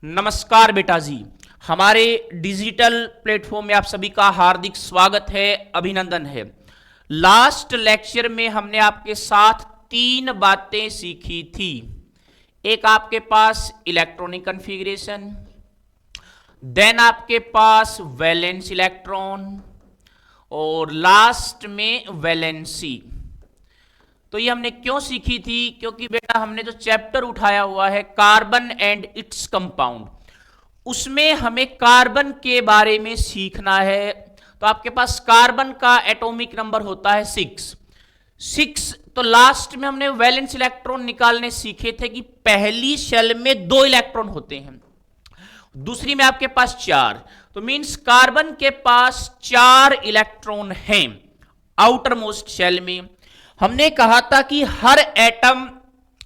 नमस्कार बेटा जी। हमारे डिजिटल प्लेटफॉर्म में आप सभी का हार्दिक स्वागत है, अभिनंदन है। लास्ट लेक्चर में हमने आपके साथ तीन बातें सीखी थी। एक आपके पास इलेक्ट्रॉनिक कॉन्फ़िगरेशन, देन आपके पास वैलेंस इलेक्ट्रॉन और लास्ट में वैलेंसी। तो ये हमने क्यों सीखी थी? क्योंकि बेटा हमने जो चैप्टर उठाया हुआ है कार्बन एंड इट्स कंपाउंड, उसमें हमें कार्बन के बारे में सीखना है। तो आपके पास कार्बन का एटॉमिक नंबर होता है 6। तो लास्ट में हमने वैलेंस इलेक्ट्रॉन निकालने सीखे थे कि पहली शेल में 2 इलेक्ट्रॉन होते हैं, दूसरी में आपके पास 4। तो मींस कार्बन के पास 4 इलेक्ट्रॉन हैं आउटर मोस्ट शेल में। हमने कहा था कि हर एटम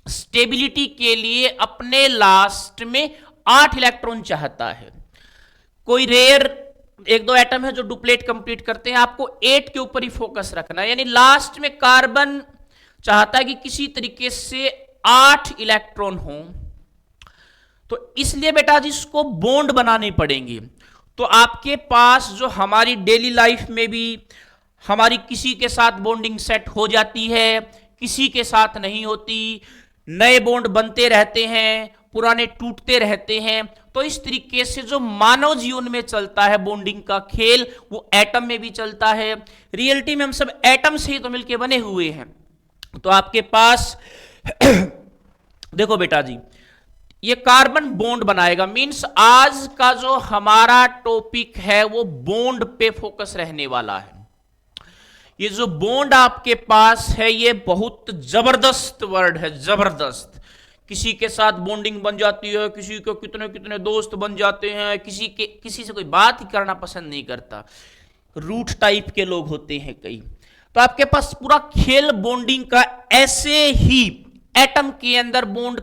स्टेबिलिटी के लिए अपने लास्ट में 8 इलेक्ट्रॉन चाहता है। कोई रेयर 1-2 एटम है जो डुप्लेट कंप्लीट करते हैं, आपको 8 के ऊपर ही फोकस रखना है। यानी लास्ट में कार्बन चाहता है कि किसी तरीके से 8 इलेक्ट्रॉन हो। तो इसलिए बेटा जी इसको बॉन्ड बनाने पड़ेंगे। तो आपके पास जो हमारी डेली लाइफ में भी हमारी किसी के साथ बॉन्डिंग सेट हो जाती है, किसी के साथ नहीं होती, नए बॉन्ड बनते रहते हैं, पुराने टूटते रहते हैं। तो इस तरीके से जो मानव जीवन में चलता है बॉन्डिंग का खेल, वो एटम में भी चलता है। रियलिटी में हम सब एटम से ही तो मिलके बने हुए हैं। तो आपके पास देखो बेटा जी, ये कार्बन बॉन्ड बनाएगा। मींस आज का जो हमारा टॉपिक है वो बॉन्ड पे फोकस रहने वाला है। ये जो बॉन्ड आपके पास है ये बहुत जबरदस्त वर्ड है, जबरदस्त। किसी के साथ बॉन्डिंग बन जाती है, किसी को कितने कितने दोस्त बन जाते हैं, किसी से कोई बात ही करना पसंद नहीं करता, रूट टाइप के लोग होते हैं कई। तो आपके पास पूरा खेल बॉन्डिंग का। ऐसे ही एटम के अंदर बॉन्ड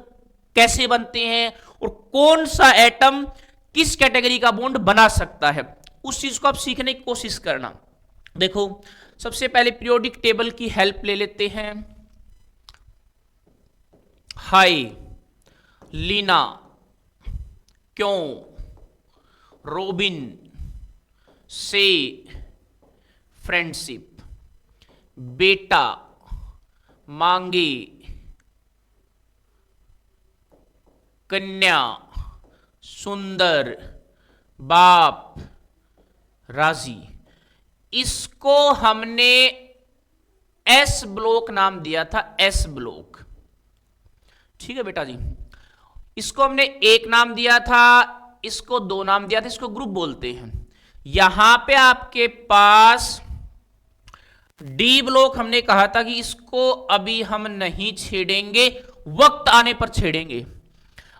कैसे बनते हैं और कौन सा एटम किस कैटेगरी का बॉन्ड बना सकता है, उस चीज को आप सीखने की कोशिश करना। देखो सबसे पहले पीरियोडिक टेबल की हेल्प ले लेते हैं। हाय, लीना, क्यों, रोबिन, से, फ्रेंडशिप, बेटा, मांगे, कन्या, सुंदर, बाप, राजी। इसको हमने एस ब्लॉक नाम दिया था, एस ब्लॉक। ठीक है बेटा जी, इसको हमने 1 नाम दिया था, इसको 2 नाम दिया था, इसको ग्रुप बोलते हैं। यहां पे आपके पास डी ब्लॉक हमने कहा था कि इसको अभी हम नहीं छेड़ेंगे, वक्त आने पर छेड़ेंगे।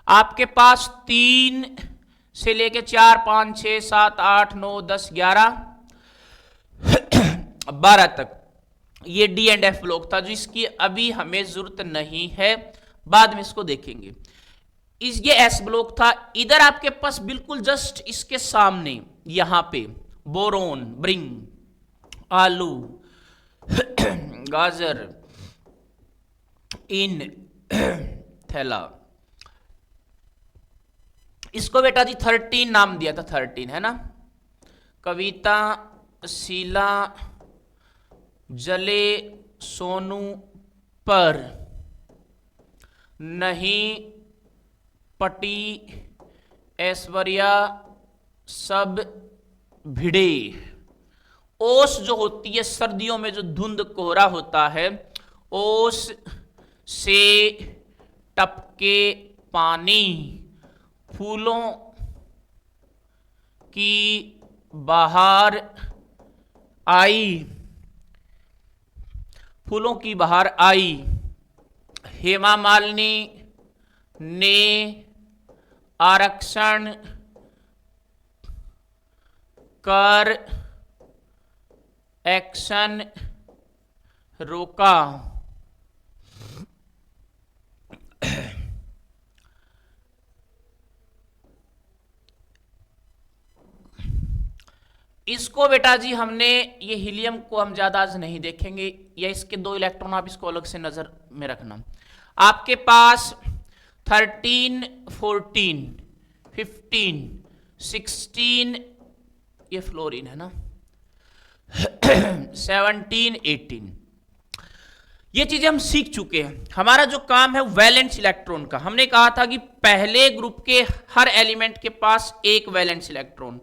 आपके पास 3 से लेके 4, 5, 6, 7, 8, 9, 10, 11, 12 तक ये डी एंड एफ ब्लॉक था, जो इसकी अभी हमें जरूरत नहीं है, बाद में इसको देखेंगे। ये एस ब्लॉक था। इधर आपके पास बिल्कुल जस्ट इसके सामने यहां पे बोरोन, ब्रिंग, आलू, गाजर, इन, थैला, इसको बेटा जी 13 नाम दिया था, 13 है ना। कविता, शीला, जले, सोनू, पर, नहीं, पटी, ऐश्वर्या, सब, भिड़े। ओस जो होती है सर्दियों में, जो धुंध कोहरा होता है, ओस से टपके पानी, फूलों की बहार आई, फूलों की बहार आई, हेमा मालिनी ने आरक्षण कर एक्शन रोका। इसको बेटा जी हमने, ये हीलियम को हम ज्यादा आज नहीं देखेंगे, या इसके 2 इलेक्ट्रॉन आप इसको अलग से नजर में रखना। आपके पास 13, 14 15, 16, ये फ्लोरीन है ना, 17, 18, ये चीजें हम सीख चुके हैं। हमारा जो काम है वैलेंस इलेक्ट्रॉन का, हमने कहा था कि पहले ग्रुप के हर एलिमेंट के पास एक वैलेंस इलेक्ट्रॉन,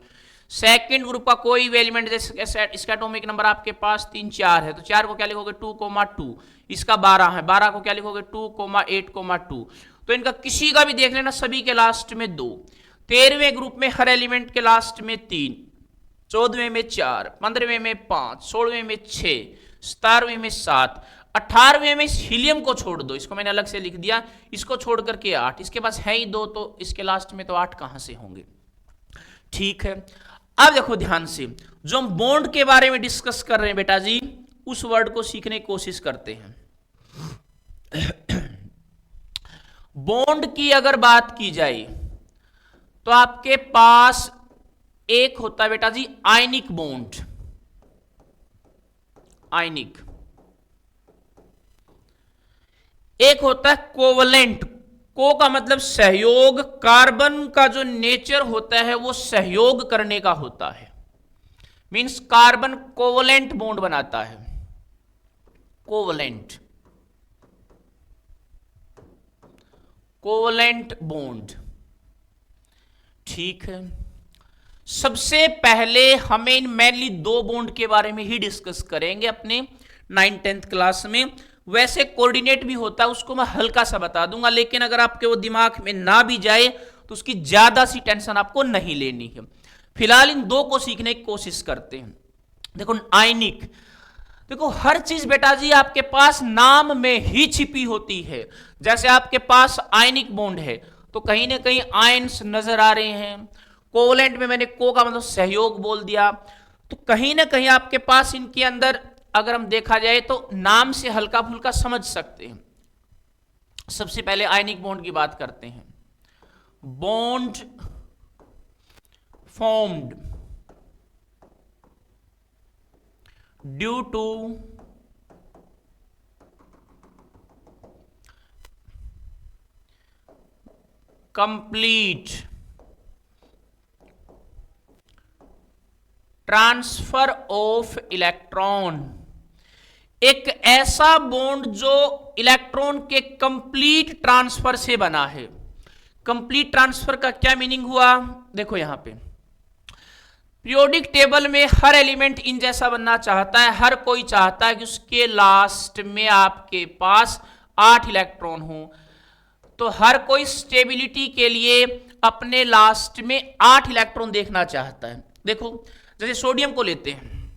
सेकंड ग्रुप का कोई भी एलिमेंट, जैसे इसका एटॉमिक नंबर आपके पास 3, 4 है, तो 4 को क्या लिखोगे 2,2, इसका 12 है, 12 को क्या लिखोगे 2,8,2, तो इनका किसी का भी देख लेना, सभी के लास्ट में 2। 13वें ग्रुप में हर एलिमेंट के लास्ट में 3, 14वें में 4, 15वें में 5, 16वें में 6, 17वें में 7, 18वें में इस हीलियम को छोड़ दो, इसको मैंने अलग से लिख दिया, इसको छोड़ करके 8, इसके पास है ही 2, तो इसके लास्ट में तो 8 कहां से होंगे। ठीक है, अब देखो ध्यान से, जो हम बॉन्ड के बारे में डिस्कस कर रहे हैं बेटा जी, उस वर्ड को सीखने की कोशिश करते हैं। बॉन्ड की अगर बात की जाए तो आपके पास एक होता है बेटा जी आयनिक बॉन्ड, आयनिक, एक होता है कोवलेंट। को का मतलब सहयोग, कार्बन का जो नेचर होता है वो सहयोग करने का होता है, मींस कार्बन कोवलेंट बॉन्ड बनाता है, कोवलेंट, कोवलेंट बॉन्ड। ठीक है, सबसे पहले हमें इन मेनली 2 बॉन्ड के बारे में ही डिस्कस करेंगे अपने 9th 10th क्लास में। वैसे कोऑर्डिनेट भी होता है, उसको मैं हल्का सा बता दूंगा, लेकिन अगर आपके वो दिमाग में ना भी जाए तो उसकी ज्यादा सी टेंशन आपको नहीं लेनी है। फिलहाल इन 2 को सीखने की कोशिश करते हैं। देखो आयनिक, देखो हर चीज बेटा जी आपके पास नाम में ही छिपी होती है। जैसे आपके पास आयनिक बॉन्ड है तो कहीं ना कहीं आयन्स नजर आ रहे हैं, कोवलेंट में मैंने को का मतलब सहयोग बोल दिया, तो कहीं ना कहीं आपके पास इनके अंदर अगर हम देखा जाए तो नाम से हल्का फुल्का समझ सकते हैं। सबसे पहले आयनिक बॉन्ड की बात करते हैं। Bond formed due to complete transfer of electron, एक ऐसा बॉन्ड जो इलेक्ट्रॉन के कंप्लीट ट्रांसफर से बना है। कंप्लीट ट्रांसफर का क्या मीनिंग हुआ, देखो यहां पे पीरियोडिक टेबल में हर एलिमेंट इन जैसा बनना चाहता है, हर कोई चाहता है कि उसके लास्ट में आपके पास 8 इलेक्ट्रॉन हो, तो हर कोई स्टेबिलिटी के लिए अपने लास्ट में 8 इलेक्ट्रॉन देखना चाहता है। देखो जैसे सोडियम को लेते हैं,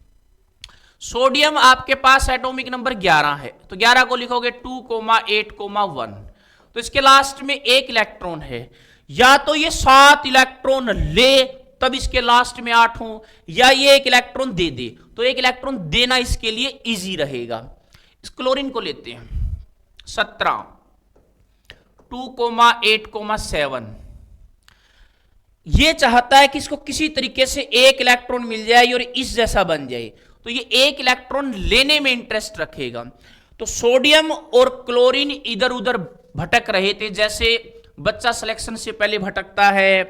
सोडियम आपके पास एटॉमिक नंबर 11 है, तो 11 को लिखोगे 2,8,1, तो इसके लास्ट में 1 इलेक्ट्रॉन है। या तो ये 7 इलेक्ट्रॉन ले तब इसके लास्ट में 8 हो, या ये 1 इलेक्ट्रॉन दे दे, तो 1 इलेक्ट्रॉन देना इसके लिए इजी रहेगा। इस क्लोरीन को लेते हैं 17, 2,8,7, ये चाहता है कि इसको किसी तरीके से 1 इलेक्ट्रॉन मिल जाए और इस जैसा बन जाए, तो ये 1 इलेक्ट्रॉन लेने में इंटरेस्ट रखेगा। तो सोडियम और क्लोरीन इधर उधर भटक रहे थे, जैसे बच्चा सिलेक्शन से पहले भटकता है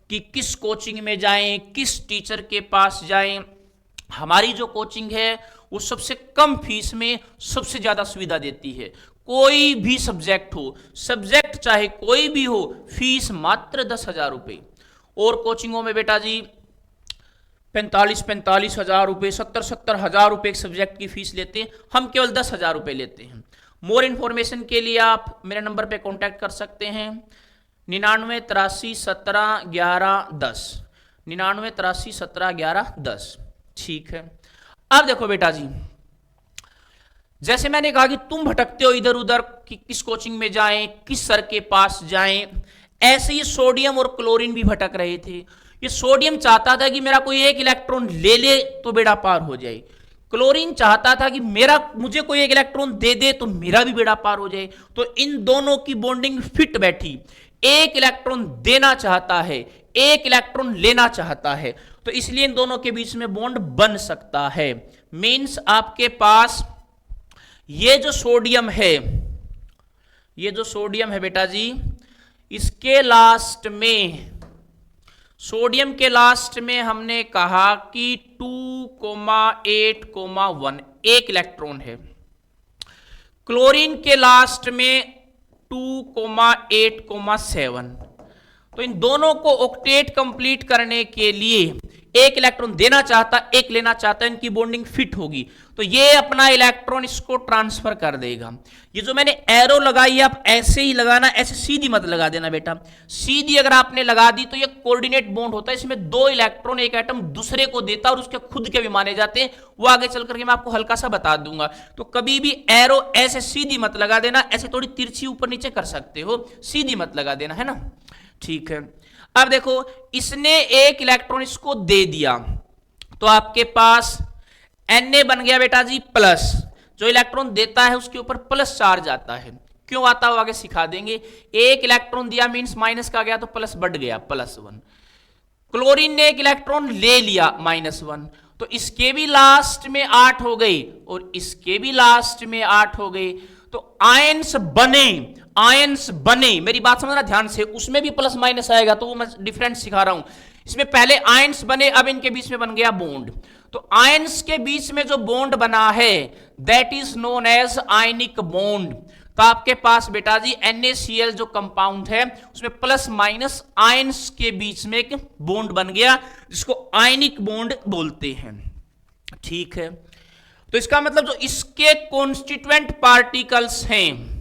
कि किस कोचिंग में जाएं, किस टीचर के पास जाएं। हमारी जो कोचिंग है वो सबसे कम फीस में सबसे ज्यादा सुविधा देती है। कोई भी सब्जेक्ट हो, सब्जेक्ट चाहे कोई भी हो, फीस मात्र 10,000 रुपए। और कोचिंगों में बेटा जी 45,000 रुपए, 70,000 रुपए एक सब्जेक्ट की फीस लेते हैं, हम केवल 10,000 रुपए लेते हैं। मोर इन्फॉर्मेशन के लिए आप मेरे नंबर पे कांटेक्ट कर सकते हैं 9983171110, 9983171110। ठीक है, अब देखो बेटा जी, जैसे मैंने कहा कि तुम भटकते हो इधर उधर कि किस कोचिंग में जाएं, किस सर के पास जाएं, ऐसे ही सोडियम और क्लोरीन भी भटक रहे थे। ये सोडियम चाहता था कि मेरा कोई 1 इलेक्ट्रॉन ले ले तो बेड़ा पार हो जाए, क्लोरीन चाहता था कि मुझे कोई 1 इलेक्ट्रॉन दे दे तो मेरा भी बेड़ा पार हो जाए। तो इन दोनों की बॉन्डिंग फिट बैठी, 1 इलेक्ट्रॉन देना चाहता है, 1 इलेक्ट्रॉन लेना चाहता है, तो इसलिए इन दोनों के बीच में बॉन्ड बन सकता है। मीन्स आपके पास ये जो सोडियम है, ये जो सोडियम है बेटा जी, इसके लास्ट में सोडियम के लास्ट में हमने कहा कि 2,8,1 एक इलेक्ट्रॉन है। क्लोरीन के लास्ट में 2,8,7। तो इन दोनों को ऑक्टेट कंप्लीट करने के लिए एक इलेक्ट्रॉन देना चाहता, एक लेना चाहता, इनकी बॉन्डिंग फिट होगी तो ये अपना इलेक्ट्रॉन इसको ट्रांसफर कर देगा। ये जो मैंने एरो लगाई आप ऐसे ही लगाना, ऐसे सीधी मत लगा देना बेटा। सीधी अगर आपने लगा दी तो ये कोऑर्डिनेट बॉन्ड होता है, इसमें दो इलेक्ट्रॉन एक एटम दूसरे को देता है और उसके खुद के भी माने जाते हैं, वो आगे चल करके मैं आपको हल्का सा बता दूंगा। तो कभी भी एरो ऐसे सीधी मत लगा देना, ऐसे थोड़ी तिरछी ऊपर नीचे कर सकते हो, सीधी मत लगा देना, है ना। ठीक है, अब देखो इसने एक इलेक्ट्रॉन इसको दे दिया तो आपके पास Na बन गया बेटा जी प्लस। जो इलेक्ट्रॉन देता है उसके ऊपर प्लस चार्ज आता है, क्यों आता है आगे सिखा देंगे। एक इलेक्ट्रॉन दिया मींस माइनस का गया तो प्लस बढ़ गया +1। क्लोरीन ने एक इलेक्ट्रॉन ले लिया -1 तो इसके भी लास्ट में 8 हो गई और इसके भी लास्ट में 8 हो गई। तो आयंस बने, मेरी बात समझना ध्यान से, उसमें भी प्लस माइनस आएगा तो वो मैं डिफरेंस सिखा रहा हूं। इसमें पहले आयंस बने, अब इनके बीच में बन गया बॉन्ड। तो आयंस के बीच में जो बॉन्ड बना है that is known as ionic bond. तो आपके पास बेटा जी NaCl जो कंपाउंड है उसमें प्लस माइनस आयंस के बीच में एक बॉन्ड बन गया जिसको आयनिक बॉन्ड बोलते हैं। ठीक है, तो इसका मतलब जो इसके कॉन्स्टिट्यूएंट पार्टिकल्स हैं,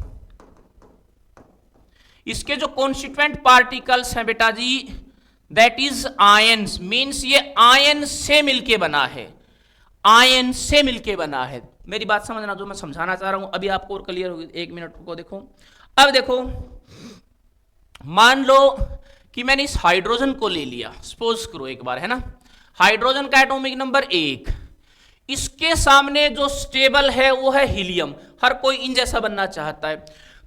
इसके जो कॉन्स्टिट्यूएंट पार्टिकल्स हैं बेटा जी दैट इज आयंस, मींस ये आयन से मिलके बना है, आयन से मिलके बना है। मेरी बात समझना, जो मैं समझाना चाह रहा हूं अभी आपको और क्लियर होगी। 1 मिनट को देखो। अब देखो मान लो कि मैंने इस हाइड्रोजन को ले लिया, सपोज करो एक बार, है ना। हाइड्रोजन का एटॉमिक नंबर 1, इसके सामने जो स्टेबल है वो है हीलियम। हर कोई इन जैसा बनना चाहता है,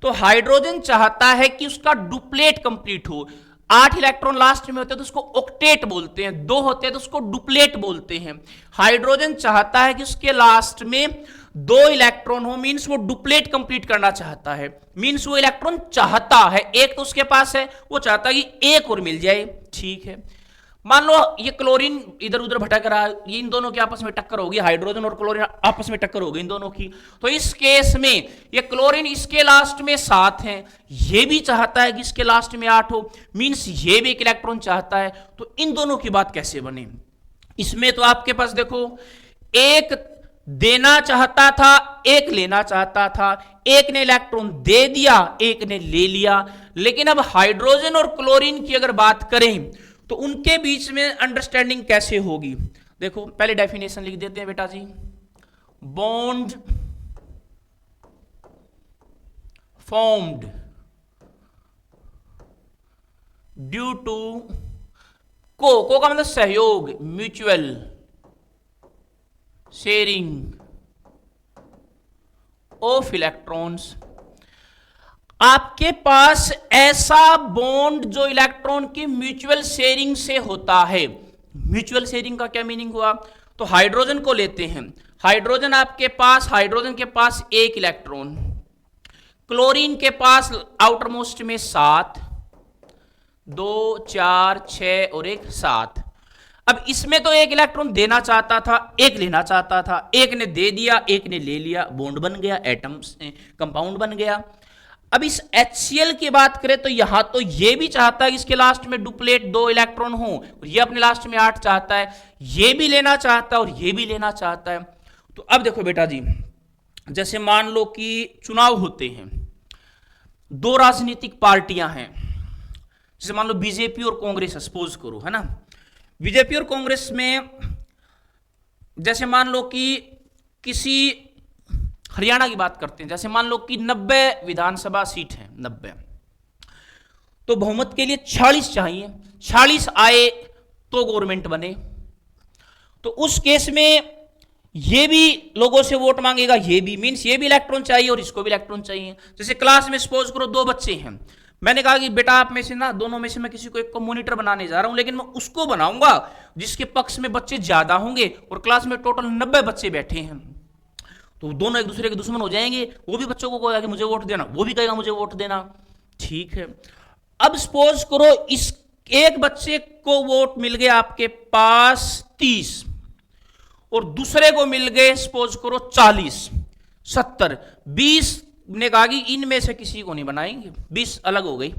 तो हाइड्रोजन चाहता है कि उसका डुप्लेट कंप्लीट हो। 8 इलेक्ट्रॉन लास्ट में होते हैं तो उसको ऑक्टेट बोलते हैं, 2 होते हैं तो उसको डुप्लेट बोलते हैं। हाइड्रोजन चाहता है कि उसके लास्ट में 2 इलेक्ट्रॉन हो, मींस वो डुप्लेट कंप्लीट करना चाहता है, मींस वो इलेक्ट्रॉन चाहता है, एक तो उसके पास है, वो चाहता है कि एक और मिल जाए। ठीक है, मान लो ये क्लोरीन इधर उधर भटक रहा है, इन दोनों की आपस में टक्कर होगी, हाइड्रोजन और क्लोरीन आपस में टक्कर होगी इन दोनों की। तो इस केस में ये क्लोरीन इसके लास्ट में 7 है, ये भी चाहता है कि इसके लास्ट में 8 हो, मींस ये भी एक इलेक्ट्रॉन चाहता है। तो इन दोनों की बात कैसे बने। इसमें तो आपके पास देखो एक देना चाहता था, एक लेना चाहता था, एक ने इलेक्ट्रॉन दे दिया, एक ने ले लिया। लेकिन अब हाइड्रोजन और क्लोरीन की अगर बात करें तो उनके बीच में अंडरस्टैंडिंग कैसे होगी। देखो पहले डेफिनेशन लिख देते हैं बेटा जी। बॉन्ड फॉर्म्ड ड्यू टू को का मतलब सहयोग, म्यूचुअल शेयरिंग ऑफ इलेक्ट्रॉन्स। आपके पास ऐसा बॉन्ड जो इलेक्ट्रॉन की म्यूचुअल शेयरिंग से होता है। म्यूचुअल शेयरिंग का क्या मीनिंग हुआ, तो हाइड्रोजन को लेते हैं, हाइड्रोजन के पास 1 इलेक्ट्रॉन, क्लोरीन के पास आउटर मोस्ट में 7, 2, 4, 6 और 1 7। अब इसमें तो 1 इलेक्ट्रॉन देना चाहता था, 1 लेना चाहता था, 1 ने दे दिया, 1 ने ले लिया, बॉन्ड बन गया, एटम्स कंपाउंड बन गया। अब इस HCl की बात करें तो यहां तो ये भी चाहता है कि इसके लास्ट में डुप्लेट 2 इलेक्ट्रॉन हो, और ये अपने लास्ट में 8 चाहता है, ये भी लेना चाहता है और ये भी लेना चाहता है। तो अब देखो बेटा जी, जैसे मान लो कि चुनाव होते हैं, 2 राजनीतिक पार्टियां हैं, जैसे मान लो बीजेपी और कांग्रेस, सपोज करो, है ना। बीजेपी और कांग्रेस में जैसे मान लो कि किसी हरियाणा की बात करते हैं, जैसे मान लो कि 90 विधानसभा सीट है, 90, तो बहुमत के लिए 46 चाहिए, 46 आए तो गवर्नमेंट बने। तो उस केस में ये भी लोगों से वोट मांगेगा, ये भी, मींस ये भी इलेक्ट्रॉन चाहिए और इसको भी इलेक्ट्रॉन चाहिए। जैसे क्लास में सपोज करो 2 बच्चे हैं, मैंने कहा कि बेटा आप में से ना, दोनों में से मैं किसी को एक को मॉनिटर बनाने जा रहा हूं, लेकिन मैं उसको बनाऊंगा जिसके पक्ष में बच्चे ज्यादा होंगे, और क्लास में टोटल 90 बच्चे बैठे हैं, तो दोनों एक दूसरे के दुश्मन हो जाएंगे। वो भी बच्चों को कहेगा कि मुझे वोट देना, वो भी कहेगा मुझे वोट देना। ठीक है, अब सपोज करो एक बच्चे को वोट मिल गए आपके पास 30 और दूसरे को मिल गए सपोज करो 40, 70, 20 ने कहा कि इनमें से किसी को नहीं बनाएंगे, 20 अलग हो गई।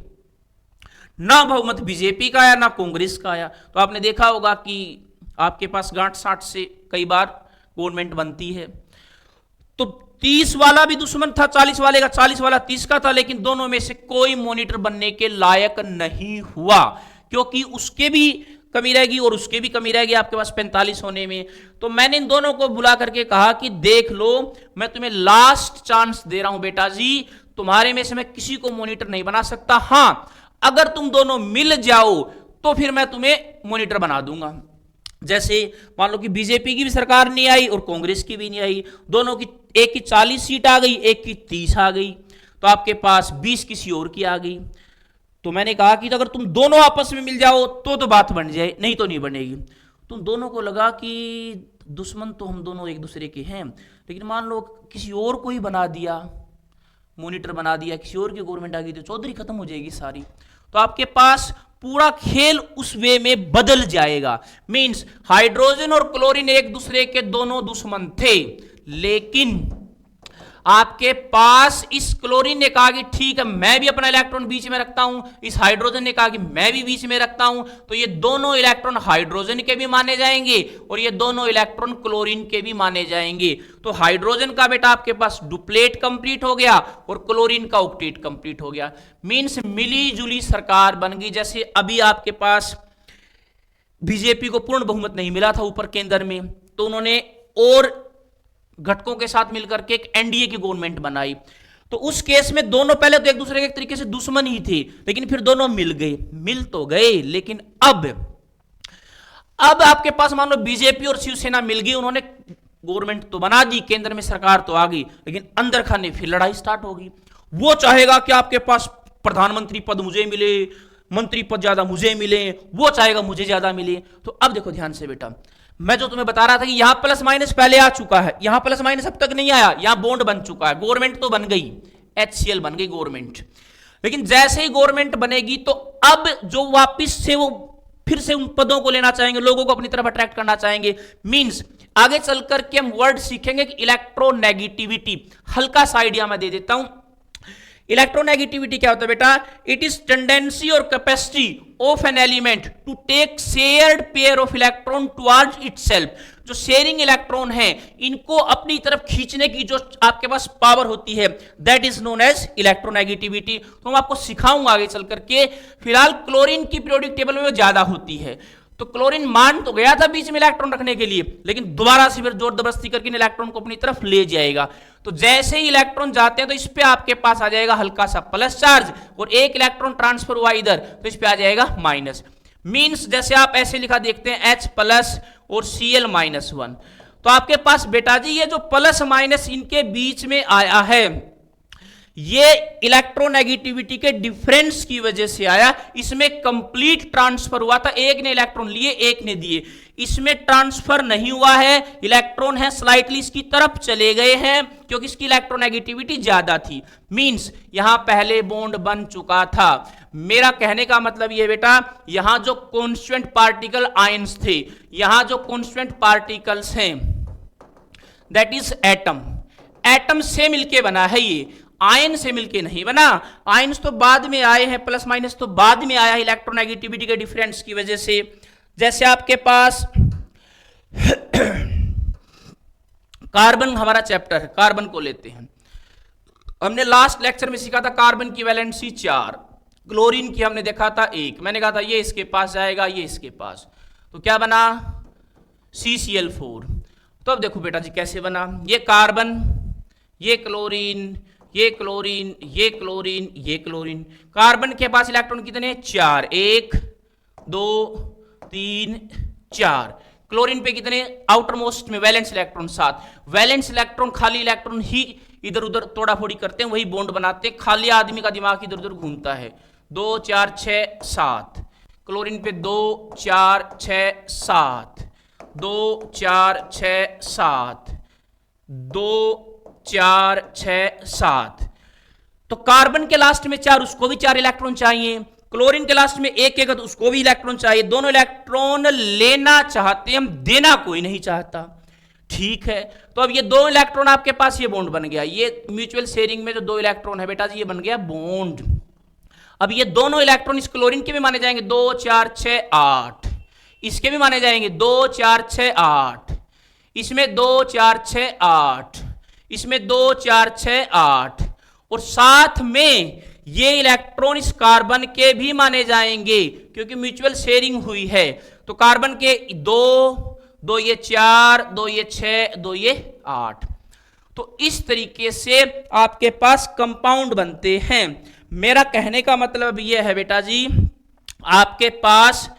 ना बहुमत बीजेपी का आया ना कांग्रेस का आया। तो आपने देखा होगा कि आपके पास गांठ साठ से कई बार गवर्नमेंट बनती है। तो 30 वाला भी दुश्मन था 40 वाले का, 40 वाला 30 का था, लेकिन दोनों में से कोई मॉनिटर बनने के लायक नहीं हुआ, क्योंकि उसके भी कमी रहेगी और उसके भी कमी रहेगी आपके पास 45 होने में। तो मैंने इन दोनों को बुला करके कहा कि देख लो, मैं तुम्हें लास्ट चांस दे रहा हूं बेटा जी, तुम्हारे में से मैं किसी को मॉनिटर नहीं बना सकता। हां, अगर तुम दोनों मिल जाओ तो फिर मैं तुम्हें मॉनिटर बना दूंगा। जैसे मान लो कि बीजेपी की भी सरकार नहीं आई और कांग्रेस की भी नहीं आई, दोनों की एक की 40 सीट आ गई, एक की 30 आ गई, तो आपके पास 20 किसी और की आ गई। तो मैंने कहा कि अगर तुम दोनों आपस में मिल जाओ तो बात बन जाए, नहीं तो नहीं बनेगी। तुम दोनों को लगा कि दुश्मन तो हम दोनों एक दूसरे के हैं, लेकिन मान लो किसी और को ही बना दिया, मॉनिटर बना दिया, किसी और की गवर्नमेंट आ गई तो चौधरी खत्म हो जाएगी सारी। तो आपके पास पूरा खेल उस वे में बदल जाएगा। मींस हाइड्रोजन और क्लोरीन एक दूसरे के दोनों दुश्मन थे, लेकिन आपके पास इस क्लोरीन ने कहा कि ठीक है मैं भी अपना इलेक्ट्रॉन बीच में रखता हूं, इस हाइड्रोजन ने कहा कि मैं भी बीच में रखता हूं, तो ये दोनों इलेक्ट्रॉन हाइड्रोजन के भी माने जाएंगे और ये दोनों इलेक्ट्रॉन क्लोरीन के भी माने जाएंगे। तो हाइड्रोजन का बेटा आपके पास डुप्लेट कंप्लीट हो गया और क्लोरीन का ऑक्टेट कंप्लीट हो गया। मींस मिली जुली सरकार बन गई। जैसे अभी आपके पास बीजेपी को पूर्ण बहुमत नहीं मिला था ऊपर केंद्र में, तो उन्होंने और घटकों के साथ मिलकर के एक एनडीए की गवर्नमेंट बनाई। तो उस केस में दोनों पहले तो एक दूसरे के एक तरीके से दुश्मन ही थे, लेकिन फिर दोनों मिल गए, मिल तो गए, लेकिन अब आपके पास मान लो बीजेपी और शिवसेना मिल गई, उन्होंने गवर्नमेंट तो बना दी, केंद्र में सरकार तो आ गई, लेकिन अंदर खाने फिर लड़ाई स्टार्ट होगी। वो चाहेगा कि आपके पास प्रधानमंत्री पद मुझे मिले, मंत्री पद ज्यादा मुझे मिले, वो चाहेगा मुझे ज्यादा मिले। तो अब देखो ध्यान से बेटा, मैं जो तुम्हें बता रहा था कि यहां प्लस माइनस पहले आ चुका है, यहां प्लस माइनस अब तक नहीं आया, यहां बॉन्ड बन चुका है, गवर्नमेंट तो बन गई, HCl बन गई गवर्नमेंट। लेकिन जैसे ही गवर्नमेंट बनेगी तो अब जो वापिस से वो फिर से उन पदों को लेना चाहेंगे, लोगों को अपनी तरफ अट्रैक्ट करना चाहेंगे। मींस आगे चलकर के हम वर्ड सीखेंगे कि इलेक्ट्रोनेगेटिविटी। हल्का सा आइडिया मैं दे देता हूं। इलेक्ट्रोनेगेटिविटी क्या होता है बेटा? इट इज टेंडेंसी और capacity of an element to take shared pair of electron towards itself. जो शेयरिंग इलेक्ट्रॉन है इनको अपनी तरफ खींचने की जो आपके पास पावर होती है, that is known as electronegativity. तो मैं आपको सिखाऊंगा आगे चल करके। फिलहाल क्लोरीन की पीरियोडिक टेबल में ज्यादा होती है, तो क्लोरीन मान तो गया था बीच में इलेक्ट्रॉन रखने के लिए, लेकिन दोबारा से फिर जोर जबरदस्ती करके इलेक्ट्रॉन को अपनी तरफ ले जाएगा। तो जैसे ही इलेक्ट्रॉन जाते हैं तो इस पे आपके पास आ जाएगा हल्का सा प्लस चार्ज, और एक इलेक्ट्रॉन ट्रांसफर हुआ इधर तो इस पे आ जाएगा माइनस। मींस जैसे आप ऐसे लिखा देखते हैं H प्लस और Cl माइनस 1। तो आपके पास बेटा जी ये जो प्लस माइनस इनके बीच में आया है, ये इलेक्ट्रोनेगेटिविटी के डिफरेंस की वजह से आया। इसमें कंप्लीट ट्रांसफर हुआ था, एक ने इलेक्ट्रॉन लिए एक ने दिए, इसमें ट्रांसफर नहीं हुआ है, इलेक्ट्रॉन है स्लाइटली इसकी तरफ चले गए हैं क्योंकि इसकी इलेक्ट्रोनेगेटिविटी ज्यादा थी। मींस यहां पहले बॉन्ड बन चुका था। मेरा कहने का मतलब ये बेटा, यहां जो कांस्टेंट पार्टिकल आयंस थे, यहां जो कांस्टेंट पार्टिकल्स हैं दैट इज एटम, एटम से मिलके बना है ये, आयन से मिलके नहीं बना। आयन्स तो बाद में आए हैं, प्लस माइनस तो बाद में आया है इलेक्ट्रोनेगेटिविटी के डिफरेंस की वजह से। जैसे आपके पास कार्बन हमारा चैप्टर है, कार्बन को लेते हैं। हमने लास्ट लेक्चर में सीखा था कार्बन की वैलेंसी 4, क्लोरीन की हमने देखा था 1। मैंने कहा था ये इसके पास जाएगा, ये इसके पास, तो क्या बना CCl4। तो अब देखो बेटा जी कैसे बना, ये कार्बन, ये क्लोरीन, ये क्लोरीन, ये क्लोरीन, ये क्लोरीन। कार्बन के पास इलेक्ट्रॉन कितने? 4, 1 2 3 4। क्लोरीन पे कितने? आउटर मोस्ट में वैलेंस इलेक्ट्रॉन 7। वैलेंस इलेक्ट्रॉन खाली इलेक्ट्रॉन ही इधर उधर तोड़ा फोड़ी करते हैं, वही बॉन्ड बनाते हैं। खाली आदमी का दिमाग इधर उधर घूमता है। 2 4 6 7। क्लोरीन पे 2 4 6 7, 2 4 6 7, 2 4 6 7। तो कार्बन के लास्ट में 4, उसको भी 4 इलेक्ट्रॉन चाहिए। क्लोरीन के लास्ट में एक एक, तो उसको भी इलेक्ट्रॉन चाहिए, दोनों इलेक्ट्रॉन लेना चाहते हैं हम, देना कोई नहीं चाहता। ठीक है, तो अब ये दो इलेक्ट्रॉन आपके पास, ये बॉन्ड बन गया, ये म्यूचुअल शेयरिंग में जो दो इलेक्ट्रॉन है बेटा जी, ये बन गया बॉन्ड। अब ये दोनों इलेक्ट्रॉन इस क्लोरीन के भी माने जाएंगे 2 4 6 8, इसके भी माने जाएंगे 2 4 6 8, इसमें 2 4 6 8, इसमें 2 4 6 8, और साथ में ये इलेक्ट्रॉन इस कार्बन के भी माने जाएंगे क्योंकि म्यूचुअल शेयरिंग हुई है। तो कार्बन के 2 2 ये 4, 2 ये 6, 2 ये 8। तो इस तरीके से आपके पास कंपाउंड बनते हैं। मेरा कहने का मतलब यह है बेटा जी, आपके पास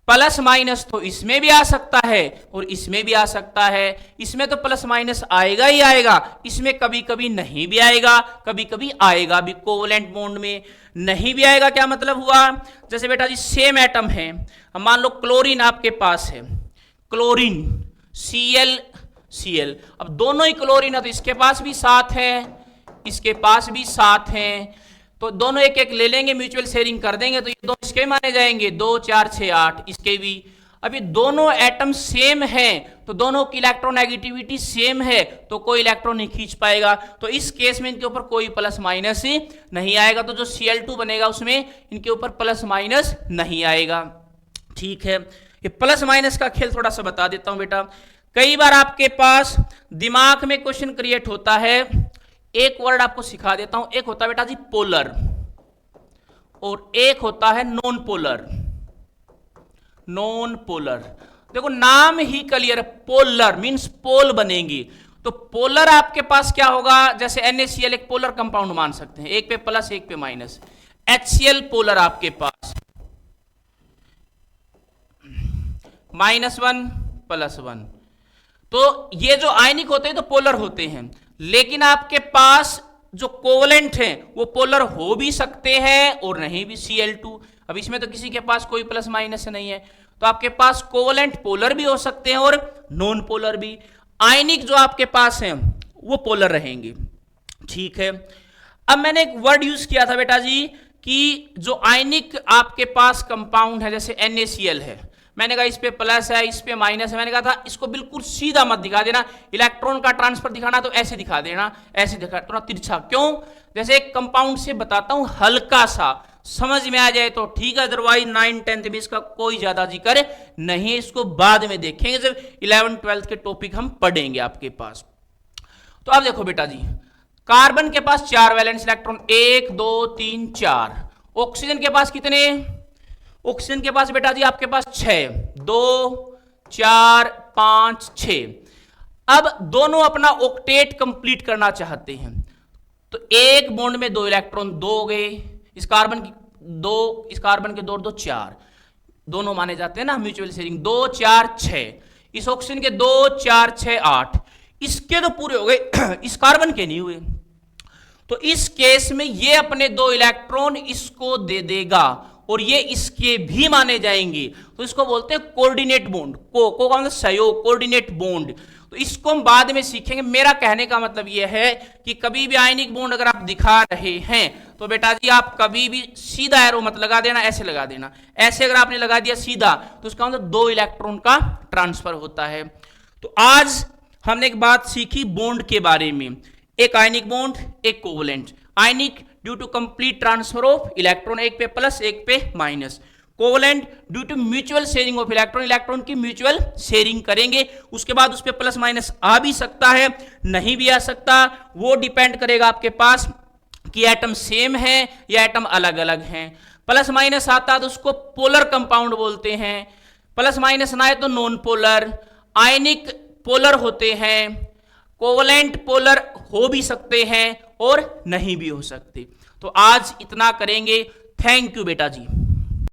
प्लस माइनस तो इसमें भी आ सकता है और इसमें भी आ सकता है। इसमें तो प्लस माइनस आएगा ही आएगा, इसमें कभी कभी नहीं भी आएगा, कभी कभी आएगा भी। कोवलेंट बॉन्ड में नहीं भी आएगा, क्या मतलब हुआ? जैसे बेटा जी सेम एटम है, हम मान लो क्लोरीन आपके पास है, क्लोरीन Cl, अब दोनों ही क्लोरीन है तो इसके पास भी 7 है, इसके पास भी 7 है, तो दोनों एक एक ले लेंगे, म्यूचुअल शेयरिंग कर देंगे, तो ये दोनों इसके माने जाएंगे 2 4 6 8, इसके भी। अब ये दोनों एटम सेम हैं तो दोनों की इलेक्ट्रोनेगेटिविटी सेम है, तो कोई इलेक्ट्रॉन नहीं खींच पाएगा। तो इस केस में इनके ऊपर कोई प्लस माइनस ही नहीं आएगा, तो जो Cl2 बनेगा उसमें इनके ऊपर प्लस माइनस नहीं आएगा। ठीक है, ये प्लस माइनस का खेल थोड़ा सा बता देता हूं बेटा। कई बार आपके पास दिमाग में क्वेश्चन क्रिएट होता है, एक वर्ड आपको सिखा देता हूं, एक होता है बेटा जी पोलर और एक होता है नॉन पोलर। नॉन पोलर, देखो नाम ही क्लियर है, पोलर मींस पोल बनेंगी। तो पोलर आपके पास क्या होगा, जैसे NaCl एक पोलर कंपाउंड मान सकते हैं, एक पे प्लस एक पे माइनस। HCl पोलर आपके पास -1 +1, तो ये जो आयनिक होते हैं तो पोलर होते हैं, लेकिन आपके पास जो कोवलेंट हैं वो पोलर हो भी सकते हैं और नहीं भी। Cl2, अब इसमें तो किसी के पास कोई प्लस माइनस नहीं है, तो आपके पास कोवलेंट पोलर भी हो सकते हैं और नॉन पोलर भी। आयनिक जो आपके पास हैं वो पोलर रहेंगे। ठीक है, अब मैंने एक वर्ड यूज किया था बेटा जी कि जो आयनिक आपके पास कंपाउंड है, जैसे NaCl है, मैंने कहा इस पे प्लस है, इस पे माइनस है, मैंने कहा था इसको बिल्कुल सीधा मत दिखा देना, इलेक्ट्रॉन का ट्रांसफर दिखाना तो ऐसे दिखा देना, ऐसे दिखा, थोड़ा तिरछा। क्यों? जैसे एक कंपाउंड से बताता हूं, हल्का सा समझ में आ जाए तो ठीक है, अदरवाइज 9th 10th में इसका कोई ज्यादा जिक्र नहीं, इसको बाद में देखेंगे जब 11th 12th के टॉपिक हम पढ़ेंगे आपके पास। तो अब देखो बेटा जी, कार्बन के पास 4 वैलेंस इलेक्ट्रॉन, 1 2 3 4। ऑक्सीजन के पास कितने? ऑक्सीजन के पास बेटा जी आपके पास 6, 2 4 5 6। अब दोनों अपना ऑक्टेट कंप्लीट करना चाहते हैं, तो एक बॉन्ड में 2 इलेक्ट्रॉन, 2 हो गए, इस कार्बन की 2, इस कार्बन के 2 2 4, दोनों माने जाते हैं ना म्यूचुअल शेयरिंग। 2 4 6, इस ऑक्सीजन के 2 4 6 8, इसके तो पूरे हो गए, इस कार्बन के नहीं हुए। तो इस केस में ये अपने 2 इलेक्ट्रॉन इसको दे देगा और ये इसके भी माने जाएंगे, तो इसको बोलते हैं कोऑर्डिनेट बॉन्ड। को का मतलब सहयोग, कोऑर्डिनेट बॉन्ड। तो इसको हम बाद में सीखेंगे। मेरा कहने का मतलब यह है कि कभी भी आयनिक बॉन्ड अगर आप दिखा रहे हैं तो बेटा जी आप कभी भी सीधा एरो मत लगा देना, ऐसे लगा देना। ऐसे अगर आपने लगा दिया सीधा तो उसका मतलब 2 इलेक्ट्रॉन का ट्रांसफर होता है। तो आज हमने एक बात सीखी बॉन्ड के बारे में, एक आयनिक बॉन्ड, एक covalent. Ionic due to complete transfer of electron, एक पे प्लस एक पे minus. Covalent due to mutual sharing of electron, electron की म्यूचुअल शेयरिंग करेंगे, उसके बाद उस पे प्लस माइनस आ भी सकता है, नहीं भी आ सकता, वो डिपेंड करेगा आपके पास कि एटम सेम है या एटम अलग अलग हैं। प्लस माइनस आता तो उसको पोलर कंपाउंड बोलते हैं, प्लस माइनस ना आए तो नॉन पोलर। आयनिक पोलर होते हैं, कोवलेंट पोलर हो भी सकते हैं और नहीं भी हो सकते। तो आज इतना करेंगे। थैंक यू बेटा जी।